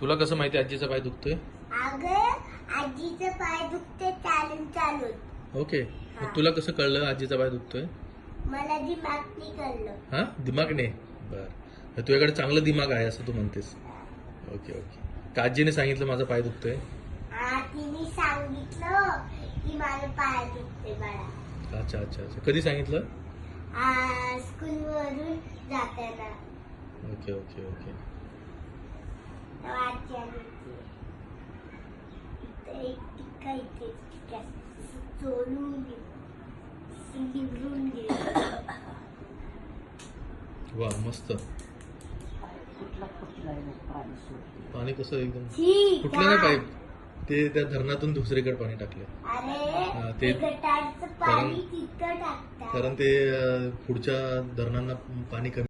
तुला कसं माहिती आजीचा पाय दुखतोय? अगं आजीचं पाय दुखते चालून चालून. ओके. मग तुला कसं कळलं आजीचा पाय दुखतोय? मला दिमागनी कळलं. हा, दिमागने. बर, तुझ्याकडे चांगलं दिमाग आहे असं तू म्हणतेस. Okay okay. का आजीने सांगितलं माझा पाय दुखतोय? तिने सांगितलं की माझं पाय दुखते बाळा. अच्छा अच्छा अच्छा. कधी सांगितलं? स्कूल वरून जाताना. Okay okay okay. आजी आली होती. इथं एक टिक्का इथे टिक्का चोरून गेली, निवडून गेली. वा, मस्त. पाणी कसं एकदम ठीक कुठलं नाही पाईप, ते त्या धरणातून दुसरीकडे पाणी टाकलं. अरे ते गटारचं पाणी तिथं टाकतात. कारण ते पुढच्या धरणांना पाणी कमी